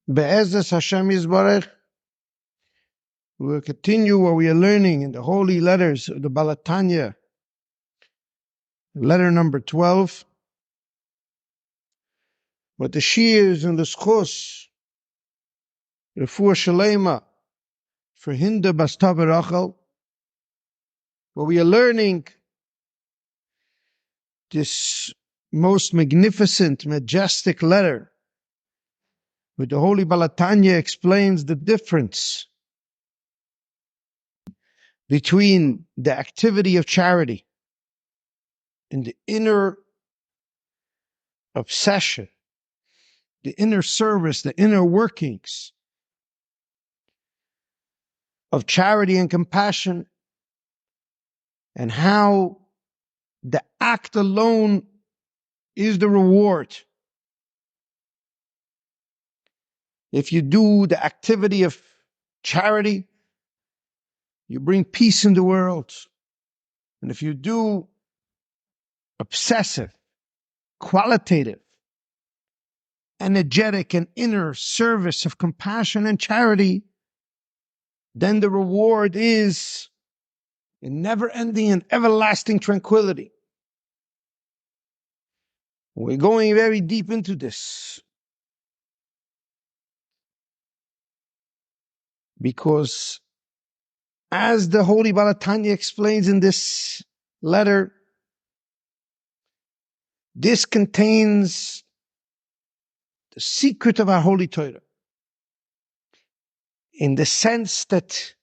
Be'ezus Hashem Yisbarech, we will continue what we are learning in the holy letters of the Balatanya, letter number 12. But the shears and the schos, Refuah Shalema, for Hinda Basta Berachel, what we are learning this most magnificent, majestic letter, where the holy Balatanya explains the difference between the activity of charity and the inner obsession, the inner service, the inner workings of charity and compassion, and how the act alone is the reward. If you do the activity of charity, you bring peace in the world. And if you do obsessive, qualitative, energetic, and inner service of compassion and charity, then the reward is in never-ending and everlasting tranquility. We're going very deep into this because, as the Holy Balatanya explains in this letter, this contains the secret of our Holy Torah, in the sense that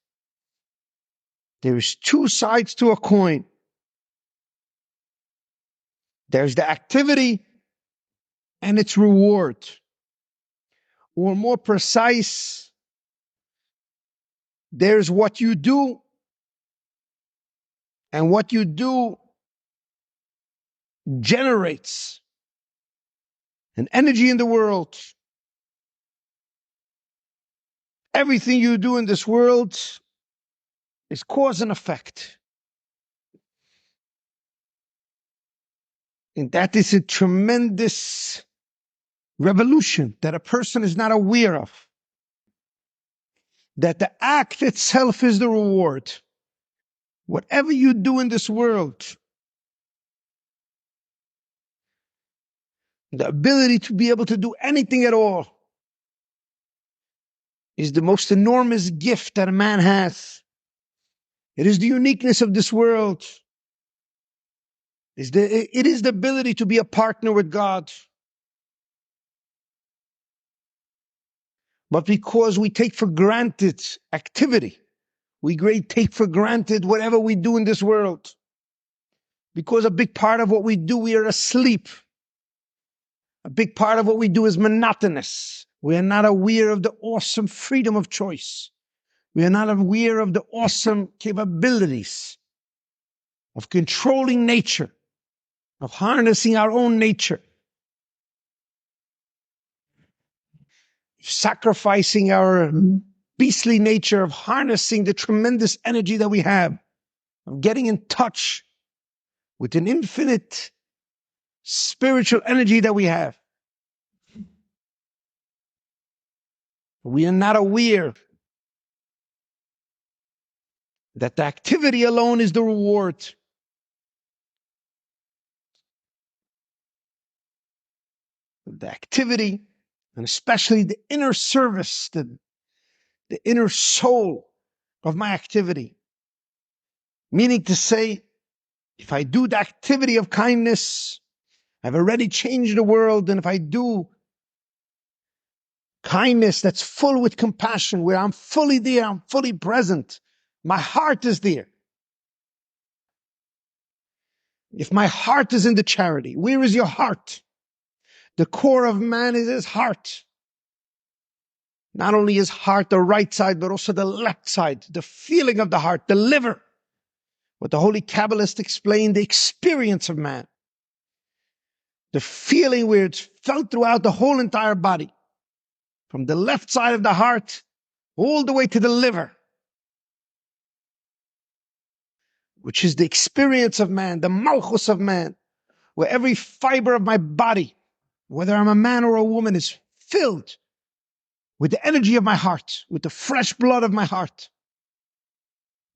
there is two sides to a coin. There's the activity and its reward. Or more precise, there's what you do, and what you do generates an energy in the world. Everything you do in this world is cause and effect. And that is a tremendous revolution that a person is not aware of. That the act itself is the reward. Whatever you do in this world, the ability to be able to do anything at all, is the most enormous gift that a man has. It is the uniqueness of this world. It is the ability to be a partner with God. But because we take for granted activity, we take for granted whatever we do in this world. Because a big part of what we do, we are asleep. A big part of what we do is monotonous. We are not aware of the awesome freedom of choice. We are not aware of the awesome capabilities of controlling nature, of harnessing our own nature, sacrificing our beastly nature, of harnessing the tremendous energy that we have, of getting in touch with an infinite spiritual energy that we have. We are not aware that the activity alone is the reward. The activity, and especially the inner service, the inner soul of my activity. Meaning to say, if I do the activity of kindness, I've already changed the world. And if I do kindness that's full with compassion, where I'm fully there, I'm fully present, my heart is there. If my heart is in the charity, where is your heart? The core of man is his heart. Not only his heart, the right side, but also the left side, the feeling of the heart, the liver. What the Holy Kabbalist explained, the experience of man. The feeling where it's felt throughout the whole entire body. From the left side of the heart, all the way to the liver. Which is the experience of man, the malchus of man. Where every fiber of my body, whether I'm a man or a woman, is filled with the energy of my heart, with the fresh blood of my heart,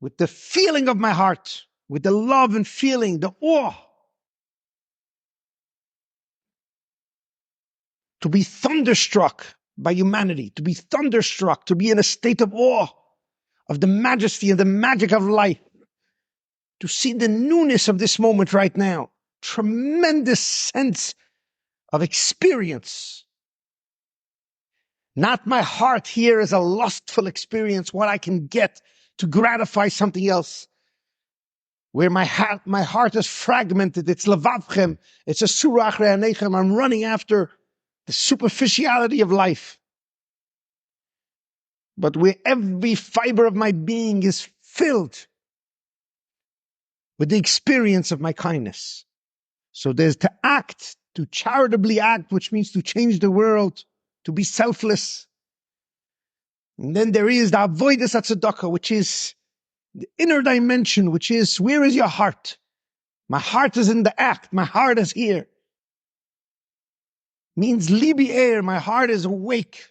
with the feeling of my heart, with the love and feeling, the awe, to be thunderstruck by humanity, to be thunderstruck, to be in a state of awe of the majesty and the magic of life, to see the newness of this moment right now, tremendous sense of experience. Not my heart here is a lustful experience, what I can get to gratify something else. Where my heart is fragmented, it's levavchem, it's a surah achrei anechem. I'm running after the superficiality of life. But where every fiber of my being is filled with the experience of my kindness. So there's to act, to charitably act, which means to change the world, to be selfless. And then there is the avodas hatzedakah, which is the inner dimension, which is, where is your heart? My heart is in the act. My heart is here. Means libi air. My heart is awake.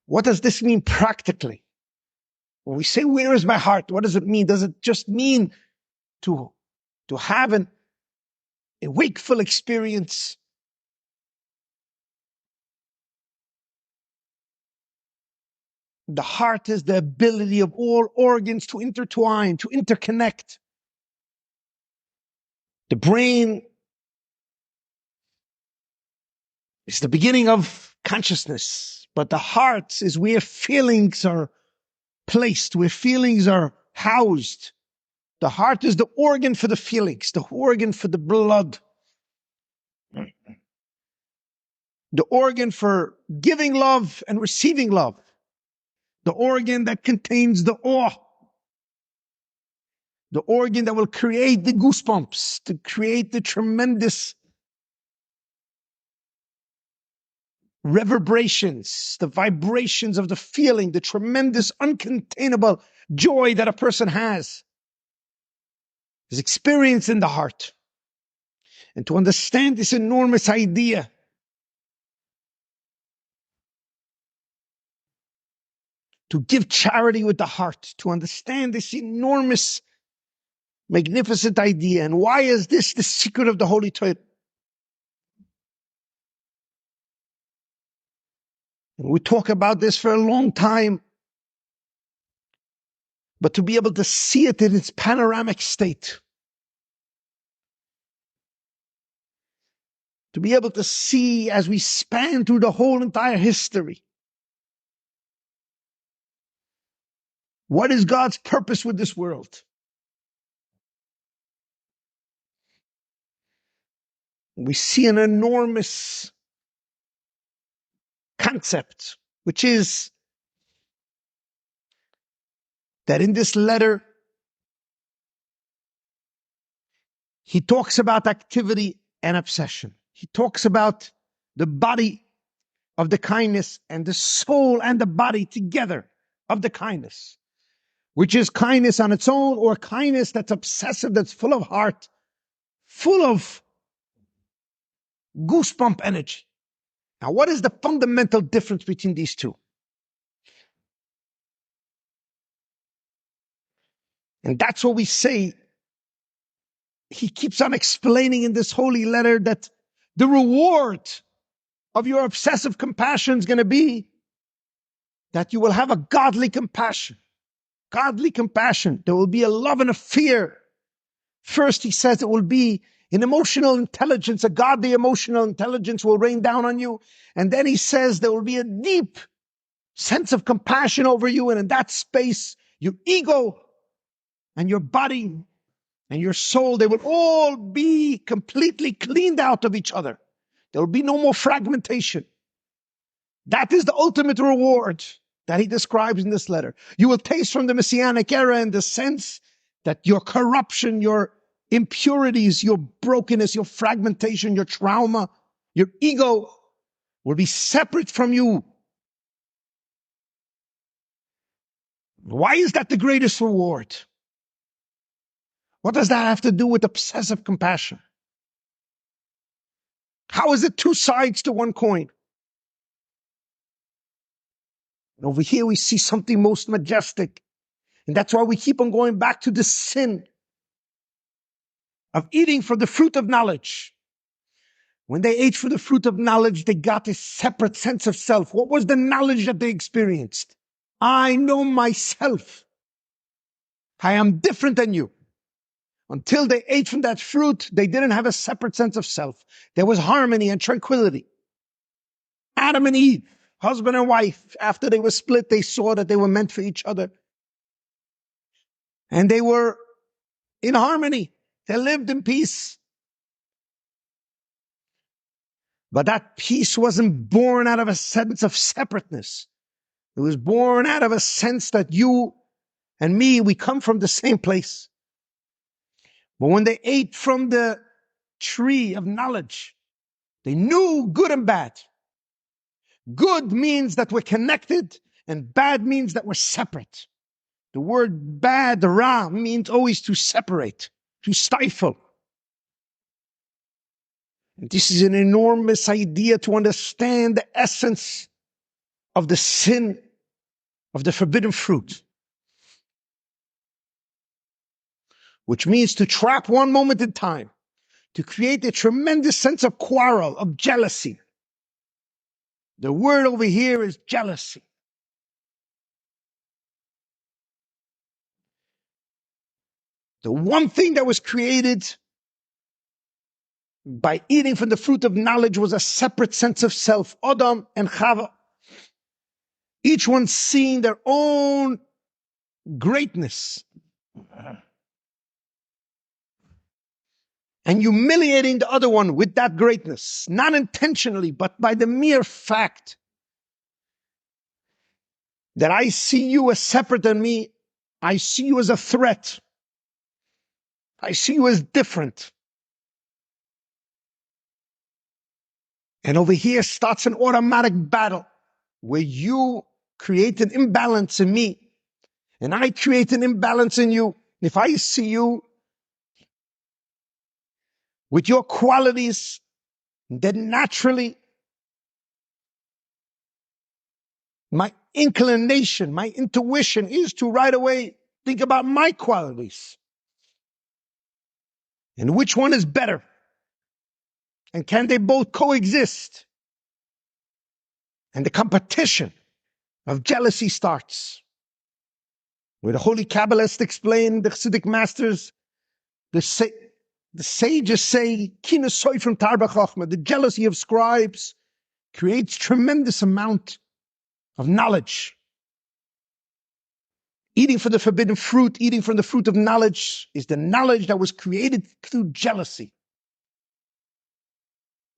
What does this mean practically? When we say, where is my heart? What does it mean? Does it just mean to have a wakeful experience? The heart is the ability of all organs to intertwine, to interconnect. The brain is the beginning of consciousness, but the heart is where feelings are placed, where feelings are housed. The heart is the organ for the feelings, the organ for the blood, the organ for giving love and receiving love, the organ that contains the awe, the organ that will create the goosebumps, to create the tremendous reverberations, the vibrations of the feeling, the tremendous uncontainable joy that a person has, is experienced in the heart. And to understand this enormous idea, to give charity with the heart, to understand this enormous, magnificent idea. And why is this the secret of the Holy Torah? And we talk about this for a long time, but to be able to see it in its panoramic state, to be able to see as we span through the whole entire history, what is God's purpose with this world? We see an enormous concept, which is that in this letter, he talks about activity and obsession. He talks about the body of the kindness and the soul and the body together of the kindness, which is kindness on its own or kindness that's obsessive, that's full of heart, full of goosebump energy. Now, what is the fundamental difference between these two? And that's what we say. He keeps on explaining in this holy letter that the reward of your obsessive compassion is going to be that you will have a godly compassion. Godly compassion. There will be a love and a fear. First, he says it will be an emotional intelligence, a godly emotional intelligence will rain down on you. And then he says there will be a deep sense of compassion over you. And in that space, your ego and your body and your soul, they will all be completely cleaned out of each other. There will be no more fragmentation. That is the ultimate reward that he describes in this letter. You will taste from the Messianic era in the sense that your corruption, your impurities, your brokenness, your fragmentation, your trauma, your ego will be separate from you. Why is that the greatest reward? What does that have to do with obsessive compassion? How is it two sides to one coin? And over here we see something most majestic. And that's why we keep on going back to the sin of eating from the fruit of knowledge. When they ate from the fruit of knowledge, they got a separate sense of self. What was the knowledge that they experienced? I know myself. I am different than you. Until they ate from that fruit, they didn't have a separate sense of self. There was harmony and tranquility. Adam and Eve, husband and wife, after they were split, they saw that they were meant for each other. And they were in harmony. They lived in peace. But that peace wasn't born out of a sense of separateness. It was born out of a sense that you and me, we come from the same place. But when they ate from the tree of knowledge, they knew good and bad. Good means that we're connected, and bad means that we're separate. The word bad, ra, means always to separate, to stifle. And this is an enormous idea to understand the essence of the sin of the forbidden fruit, which means to trap one moment in time, to create a tremendous sense of quarrel, of jealousy. The word over here is jealousy. The one thing that was created by eating from the fruit of knowledge was a separate sense of self. Adam and Chava, each one seeing their own greatness and humiliating the other one with that greatness, not intentionally, but by the mere fact that I see you as separate than me. I see you as a threat. I see you as different. And over here starts an automatic battle where you create an imbalance in me and I create an imbalance in you. If I see you with your qualities, then naturally my inclination, my intuition is to right away think about my qualities. And which one is better? And can they both coexist? And the competition of jealousy starts. Where the holy Kabbalists explain, the Chassidic masters, the sages say, the jealousy of scribes creates tremendous amount of knowledge. Eating from the forbidden fruit, eating from the fruit of knowledge, is the knowledge that was created through jealousy.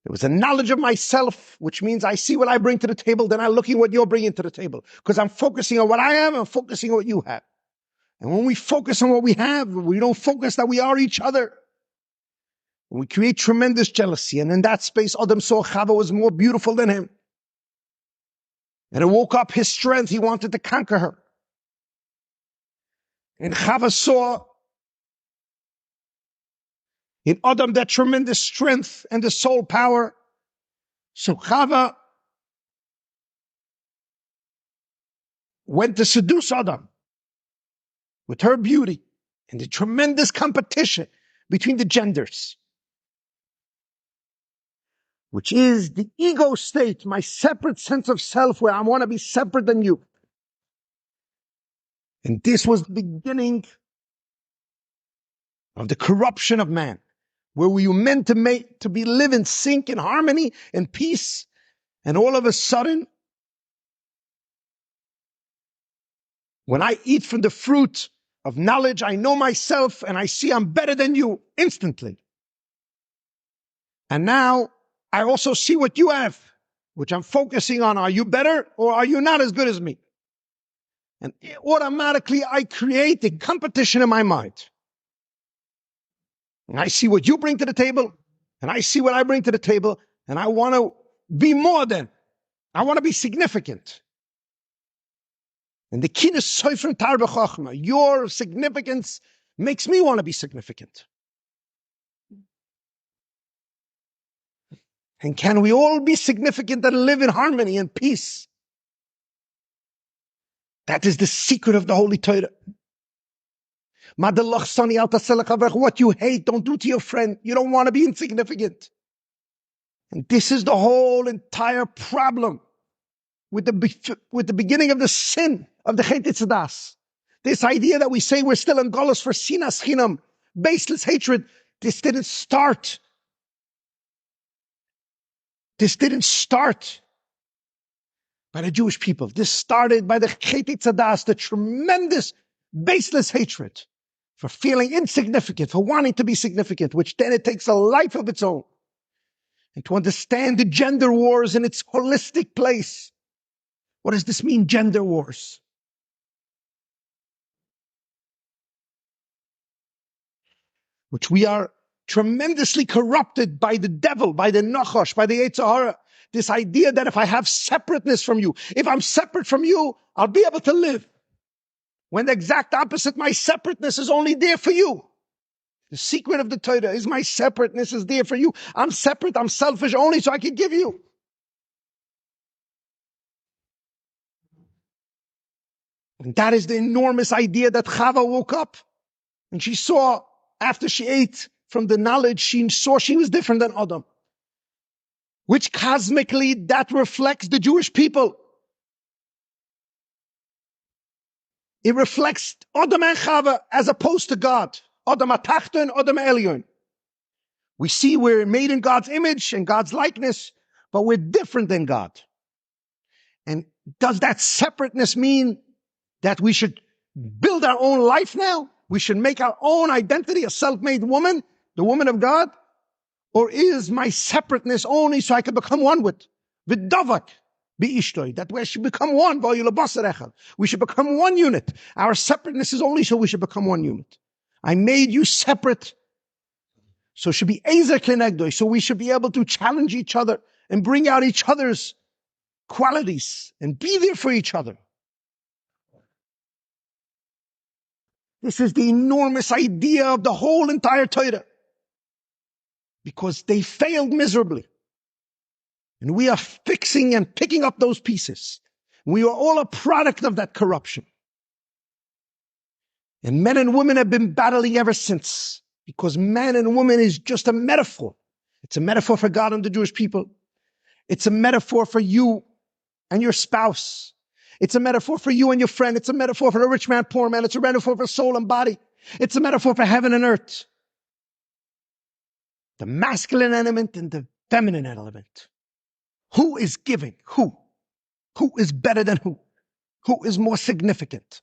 There was a knowledge of myself, which means I see what I bring to the table, then I'm looking at what you're bringing to the table. Because I'm focusing on what I am, I'm focusing on what you have. And when we focus on what we have, we don't focus that we are each other. We create tremendous jealousy. And in that space, Adam saw Chava was more beautiful than him. And it woke up his strength. He wanted to conquer her. And Chava saw in Adam that tremendous strength and the soul power. So Chava went to seduce Adam with her beauty and the tremendous competition between the genders, which is the ego state, my separate sense of self, where I want to be separate than you. And this was the beginning of the corruption of man, where we were meant to live in sync, in harmony, in peace. And all of a sudden, when I eat from the fruit of knowledge, I know myself and I see I'm better than you instantly. And now I also see what you have, which I'm focusing on. Are you better or are you not as good as me? And automatically I create a competition in my mind. And I see what you bring to the table, and I see what I bring to the table, and I want to be more than. I want to be significant. And the key is sofer tarbe chochma. Your significance makes me want to be significant. And can we all be significant and live in harmony and peace? That is the secret of the Holy Torah. What you hate, don't do to your friend. You don't want to be insignificant. And this is the whole entire problem with the beginning of the sin of the Chet Tzadas. This idea that we say we're still in Golos for sinas chinam, baseless hatred. This didn't start. This didn't start by the Jewish people. This started by the Chet Tzadas, the tremendous baseless hatred for feeling insignificant, for wanting to be significant, which then it takes a life of its own. And to understand the gender wars in its holistic place. What does this mean, gender wars? Which we are tremendously corrupted by the devil, by the Nachash, by the Yetzer Hara. This idea that if I have separateness from you, if I'm separate from you, I'll be able to live. When the exact opposite, my separateness is only there for you. The secret of the Torah is my separateness is there for you. I'm separate, I'm selfish only so I can give you. And that is the enormous idea that Chava woke up and she saw, after she ate from the knowledge, she saw she was different than Adam. Which cosmically, that reflects the Jewish people. It reflects Adam and Chava as opposed to God. Adam HaTachton, Adam Elyon. We see we're made in God's image and God's likeness, but we're different than God. And does that separateness mean that we should build our own life now? We should make our own identity, a self-made woman, the woman of God? Or is my separateness only so I can become one with Davak, Bi'ishtoi, that we should become one, we should become one unit. Our separateness is only so we should become one unit. I made you separate, so it should be Ezer Klenegdoi, so we should be able to challenge each other and bring out each other's qualities and be there for each other. This is the enormous idea of the whole entire Torah. Because they failed miserably. And we are fixing and picking up those pieces. We are all a product of that corruption. And men and women have been battling ever since. Because man and woman is just a metaphor. It's a metaphor for God and the Jewish people. It's a metaphor for you and your spouse. It's a metaphor for you and your friend. It's a metaphor for the rich man, poor man. It's a metaphor for soul and body. It's a metaphor for heaven and earth. The masculine element and the feminine element. Who is giving? Who? Who is better than who? Who is more significant?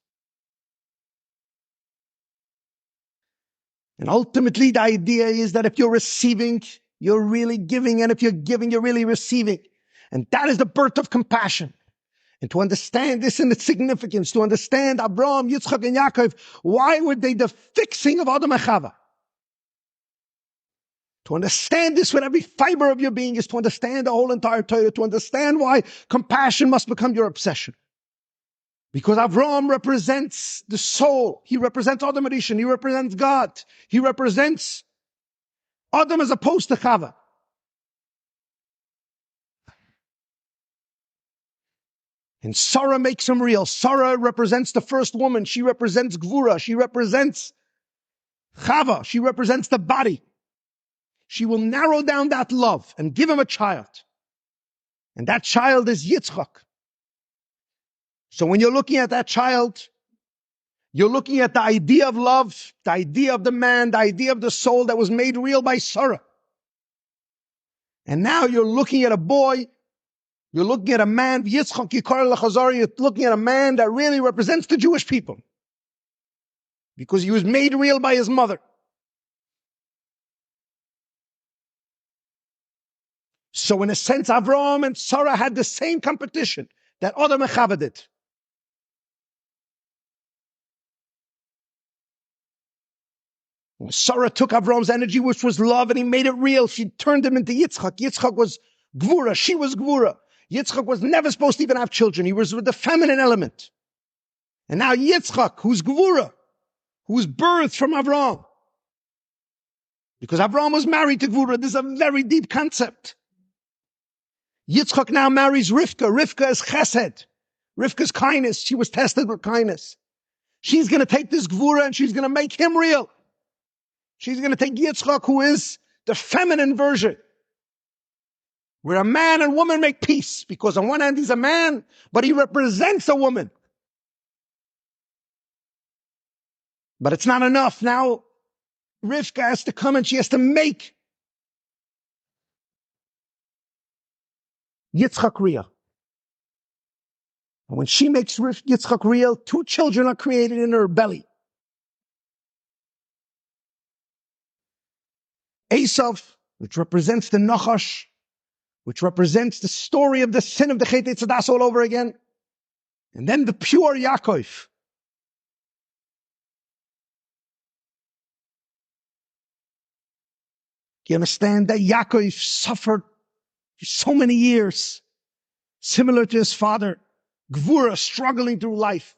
And ultimately, the idea is that if you're receiving, you're really giving. And if you're giving, you're really receiving. And that is the birth of compassion. And to understand this in its significance, to understand Abraham, Yitzchak, and Yaakov, why were they the fixing of Adam and Chava? To understand this with every fiber of your being is to understand the whole entire Torah, to understand why compassion must become your obsession. Because Avraham represents the soul. He represents Adam Rishon. He represents God. He represents Adam as opposed to Chava. And Sarah makes him real. Sarah represents the first woman. She represents Gvura. She represents Chava. She represents the body. She will narrow down that love and give him a child. And that child is Yitzchak. So when you're looking at that child, you're looking at the idea of love, the idea of the man, the idea of the soul that was made real by Sarah. And now you're looking at a boy, you're looking at a man, Yitzchak Yikar L'Chazar, you're looking at a man that really represents the Jewish people. Because he was made real by his mother. So in a sense, Avraham and Sarah had the same competition that Adam and Chava did. Sarah took Avraham's energy, which was love, and he made it real. She turned him into Yitzchak. Yitzchak was Gvura. She was Gvura. Yitzchak was never supposed to even have children. He was with the feminine element. And now Yitzchak, who's Gvura, who was birthed from Avraham. Because Avraham was married to Gvura. This is a very deep concept. Yitzchak now marries Rivka. Rivka is chesed. Rivka's kindness. She was tested with kindness. She's going to take this gvura and she's going to make him real. She's going to take Yitzchak, who is the feminine version, where a man and woman make peace, because on one hand he's a man, but he represents a woman. But it's not enough. Now Rivka has to come and she has to make Yitzchak real. And when she makes Yitzchak real, 2 children are created in her belly. Esav, which represents the Nachash, which represents the story of the sin of the Chet Eitzadas all over again. And then the pure Yaakov. You understand that Yaakov suffered for so many years, similar to his father, Gvura, struggling through life.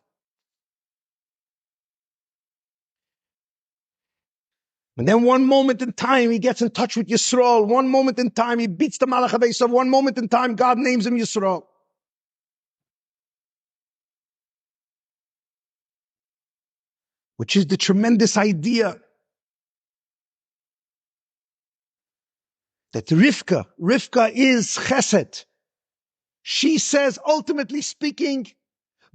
And then one moment in time, he gets in touch with Yisrael. One moment in time, he beats the Malach of Esav. One moment in time, God names him Yisrael. Which is the tremendous idea that Rivka is chesed. She says, ultimately speaking,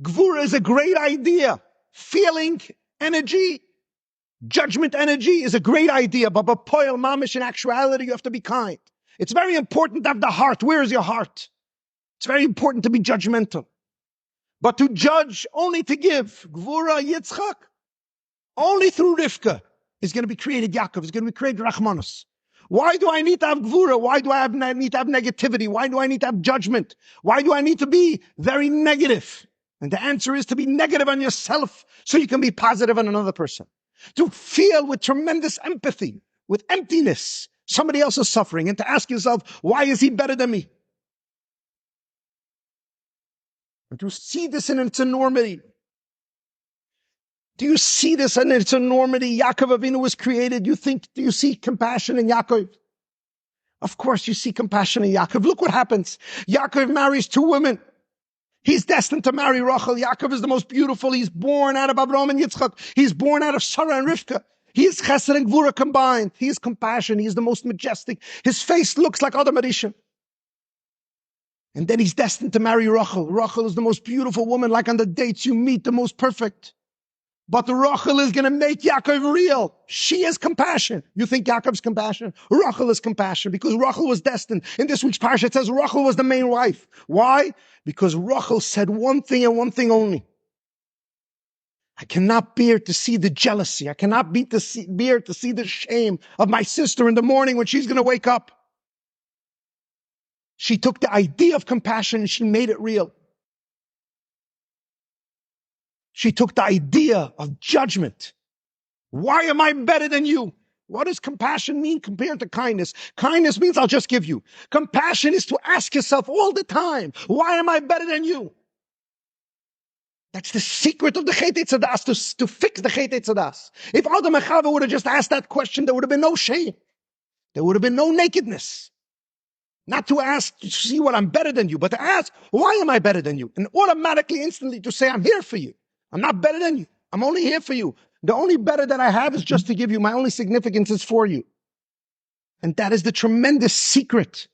Gvura is a great idea. Feeling energy, judgment energy is a great idea, but poil mamish, in actuality, you have to be kind. It's very important to have the heart. Where is your heart? It's very important to be judgmental. But to judge, only to give. Gvura Yitzchak, only through Rivka is going to be created Yaakov, is going to be created Rachmanus. Why do I need to have Gvura? Why do I need to have negativity? Why do I need to have judgment? Why do I need to be very negative? And the answer is to be negative on yourself so you can be positive on another person. To feel with tremendous empathy, with emptiness, somebody else is suffering, and to ask yourself, why is he better than me? And to see this in its enormity. Do you see this in its enormity? Yaakov Avinu was created. Do you see compassion in Yaakov? Of course you see compassion in Yaakov. Look what happens. Yaakov marries 2 women. He's destined to marry Rachel. Yaakov is the most beautiful. He's born out of Abraham and Yitzchak. He's born out of Sarah and Rivka. He is chesed and gvura combined. He is compassion. He is the most majestic. His face looks like Adam Arishan. And then he's destined to marry Rachel. Rachel is the most beautiful woman, like on the dates you meet, the most perfect. But Rachel is going to make Yaakov real. She is compassion. You think Yaakov's compassion? Rachel is compassion, because Rachel was destined. In this week's parsha, it says Rachel was the main wife. Why? Because Rachel said one thing and one thing only. I cannot bear to see the jealousy. I cannot bear to see the shame of my sister in the morning when she's going to wake up. She took the idea of compassion and she made it real. She took the idea of judgment. Why am I better than you? What does compassion mean compared to kindness? Kindness means I'll just give you. Compassion is to ask yourself all the time, why am I better than you? That's the secret of the Chet Eitzadas, to fix the Chet Eitzadas. If Adam and Chava would have just asked that question, there would have been no shame. There would have been no nakedness. Not to ask to see what I'm better than you, but to ask, why am I better than you? And automatically, instantly to say, I'm here for you. I'm not better than you. I'm only here for you. The only better that I have is just to give you. My only significance is for you. And that is the tremendous secret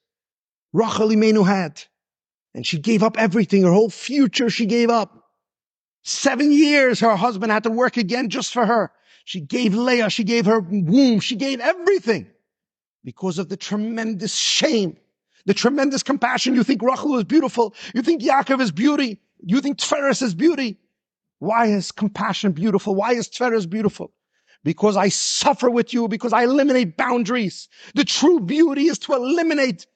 Rachel Imenu had. And she gave up everything. Her whole future she gave up. 7 years her husband had to work again just for her. She gave Leah. She gave her womb. She gave everything because of the tremendous shame, the tremendous compassion. You think Rachel is beautiful. You think Yaakov is beauty. You think Tferes is beauty. Why is compassion beautiful? Why is Tferes beautiful? Because I suffer with you, because I eliminate boundaries. The true beauty is to eliminate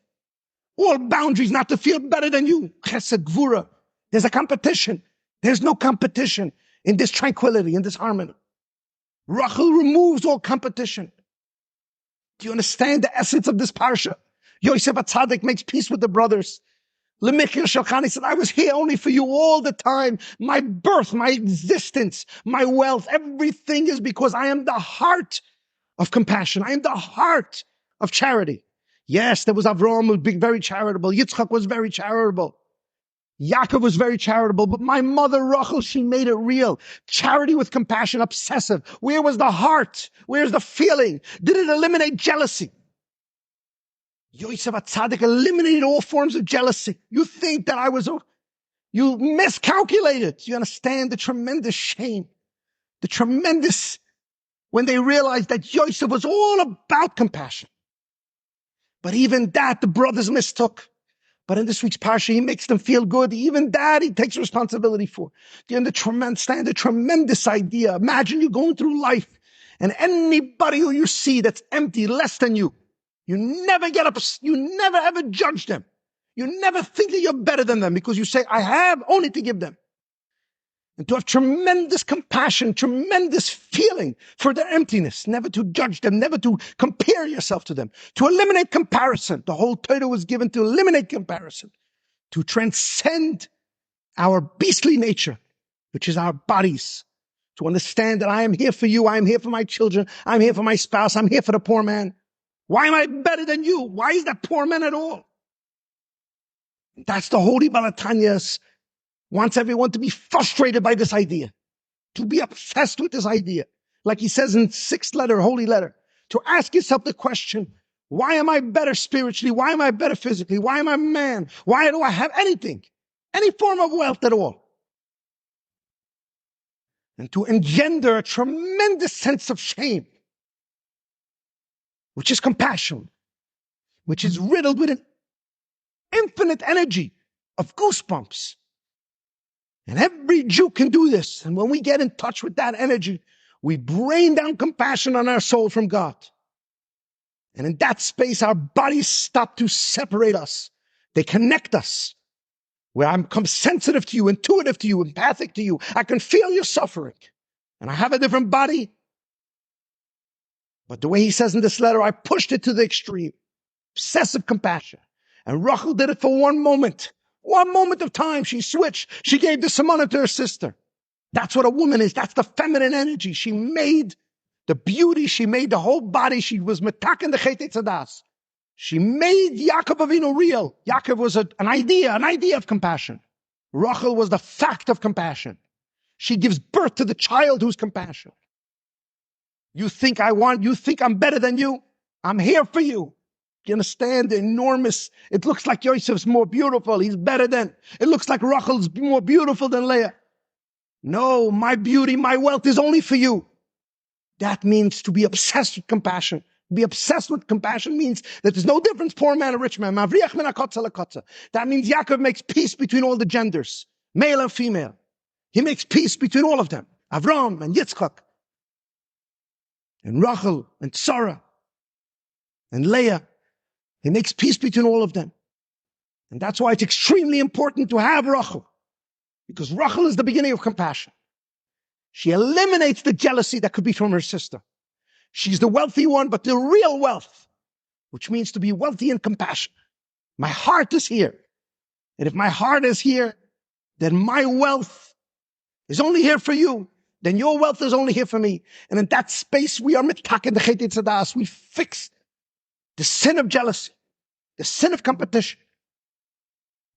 all boundaries, not to feel better than you. Chesed, Gvura. There's a competition. There's no competition in this tranquility, in this harmony. Rachel removes all competition. Do you understand the essence of this parsha? Yosef HaTzadik makes peace with the brothers. Lemichir Shalchani said, I was here only for you all the time. My birth, my existence, my wealth, everything is because I am the heart of compassion. I am the heart of charity. Yes, there was Avraham who was very charitable. Yitzchak was very charitable. Yaakov was very charitable, but my mother Rachel, she made it real. Charity with compassion, obsessive. Where was the heart? Where's the feeling? Did it eliminate jealousy? Yosef HaTzadik eliminated all forms of jealousy. You think that you miscalculated. You understand the tremendous shame, the tremendous, when they realized that Yosef was all about compassion. But even that, the brothers mistook. But in this week's parsha, he makes them feel good. Even that, he takes responsibility for. Do you understand the tremendous idea? Imagine you going through life, and anybody who you see that's empty, less than you, you never get up, you never ever judge them. You never think that you're better than them because you say, I have only to give them. And to have tremendous compassion, tremendous feeling for their emptiness, never to judge them, never to compare yourself to them, to eliminate comparison. The whole Torah was given to eliminate comparison, to transcend our beastly nature, which is our bodies, to understand that I am here for you, I am here for my children, I'm here for my spouse, I'm here for the poor man. Why am I better than you? Why is that poor man at all? That's the holy Balatanyas wants everyone to be frustrated by this idea, to be obsessed with this idea. Like he says in 6th letter, holy letter, to ask yourself the question, why am I better spiritually? Why am I better physically? Why am I a man? Why do I have anything? Any form of wealth at all? And to engender a tremendous sense of shame, which is compassion, which is riddled with an infinite energy of goosebumps. And every Jew can do this. And when we get in touch with that energy, we bring down compassion on our soul from God. And in that space, our bodies stop to separate us. They connect us. Where I become sensitive to you, intuitive to you, empathic to you. I can feel your suffering. And I have a different body. But the way he says in this letter, I pushed it to the extreme. Obsessive compassion. And Rachel did it for one moment. One moment of time, she switched. She gave the samana to her sister. That's what a woman is. That's the feminine energy. She made the beauty. She made the whole body. She was metaken the chet tzadas. She made Yaakov Avinu real. Yaakov was an idea of compassion. Rachel was the fact of compassion. She gives birth to the child who's compassion. You think I'm better than you? I'm here for you. You understand the enormous, it looks like Yosef's more beautiful. He's better than, it looks like Rachel's more beautiful than Leah. No, my beauty, my wealth is only for you. That means to be obsessed with compassion. Be obsessed with compassion means that there's no difference, poor man or rich man. That means Yaakov makes peace between all the genders, male and female. He makes peace between all of them. Avram and Yitzchak and Rachel and Sarah and Leah. He makes peace between all of them. And that's why it's extremely important to have Rachel. Because Rachel is the beginning of compassion. She eliminates the jealousy that could be from her sister. She's the wealthy one, but the real wealth, which means to be wealthy in compassion. My heart is here. And if my heart is here, then my wealth is only here for you. Then your wealth is only here for me. And in that space, we are mitaken the chet tzadas. We fix the sin of jealousy, the sin of competition.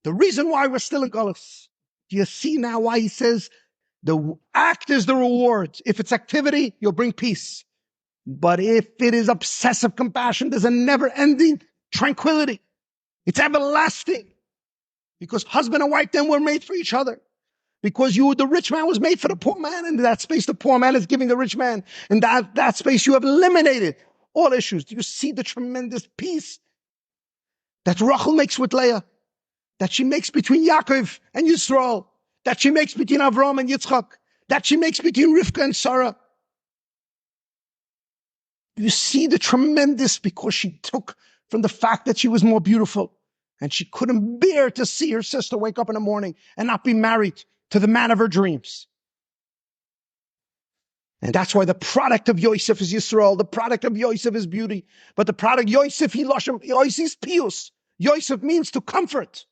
The reason why we're still in Golus. Do you see now why he says the act is the reward? If it's activity, you'll bring peace. But if it is obsessive compassion, there's a never-ending tranquility. It's everlasting. Because husband and wife then were made for each other. Because the rich man was made for the poor man. And in that space, the poor man is giving the rich man. In that space, you have eliminated all issues. Do you see the tremendous peace that Rachel makes with Leah? That she makes between Yaakov and Yisrael? That she makes between Avram and Yitzchak? That she makes between Rivka and Sarah? You see the tremendous, because she took from the fact that she was more beautiful and she couldn't bear to see her sister wake up in the morning and not be married to the man of her dreams. And that's why the product of Yosef is Yisrael. The product of Yosef is beauty. But the product, Yosef, Yosef is pius. Yosef means to comfort.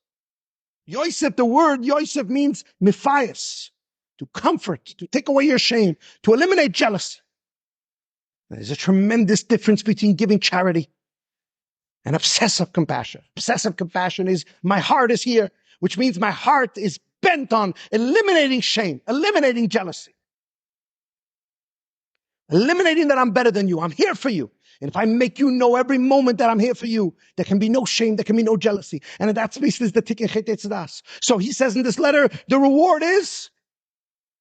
Yosef, the word Yosef means mephias, to comfort, to take away your shame, to eliminate jealousy. There's a tremendous difference between giving charity and obsessive compassion. Obsessive compassion is my heart is here, which means my heart is bent on eliminating shame, eliminating jealousy, eliminating that I'm better than you. I'm here for you. And if I make you know every moment that I'm here for you, there can be no shame, there can be no jealousy. And that's basically the tikkun chet etzadas. So he says in this letter, the reward is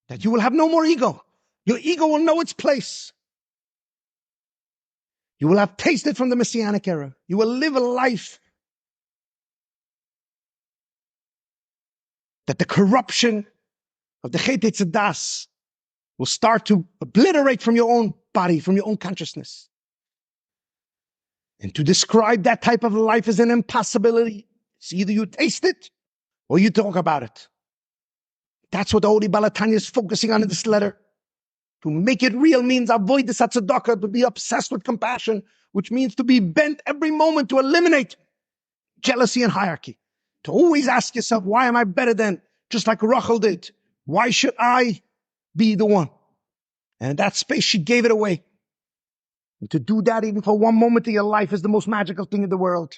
that you will have no more ego. Your ego will know its place. You will have tasted from the Messianic era. You will live a life that the corruption of the chet etzadas will start to obliterate from your own body, from your own consciousness. And to describe that type of life is an impossibility. It's either you taste it or you talk about it. That's what the Holy Balatanya is focusing on in this letter. To make it real means avoid the tzedakah, to be obsessed with compassion, which means to be bent every moment to eliminate jealousy and hierarchy. To always ask yourself, why am I better than? Just like Rachel did. Why should I be the one? And in that space, she gave it away. And to do that even for one moment in your life is the most magical thing in the world.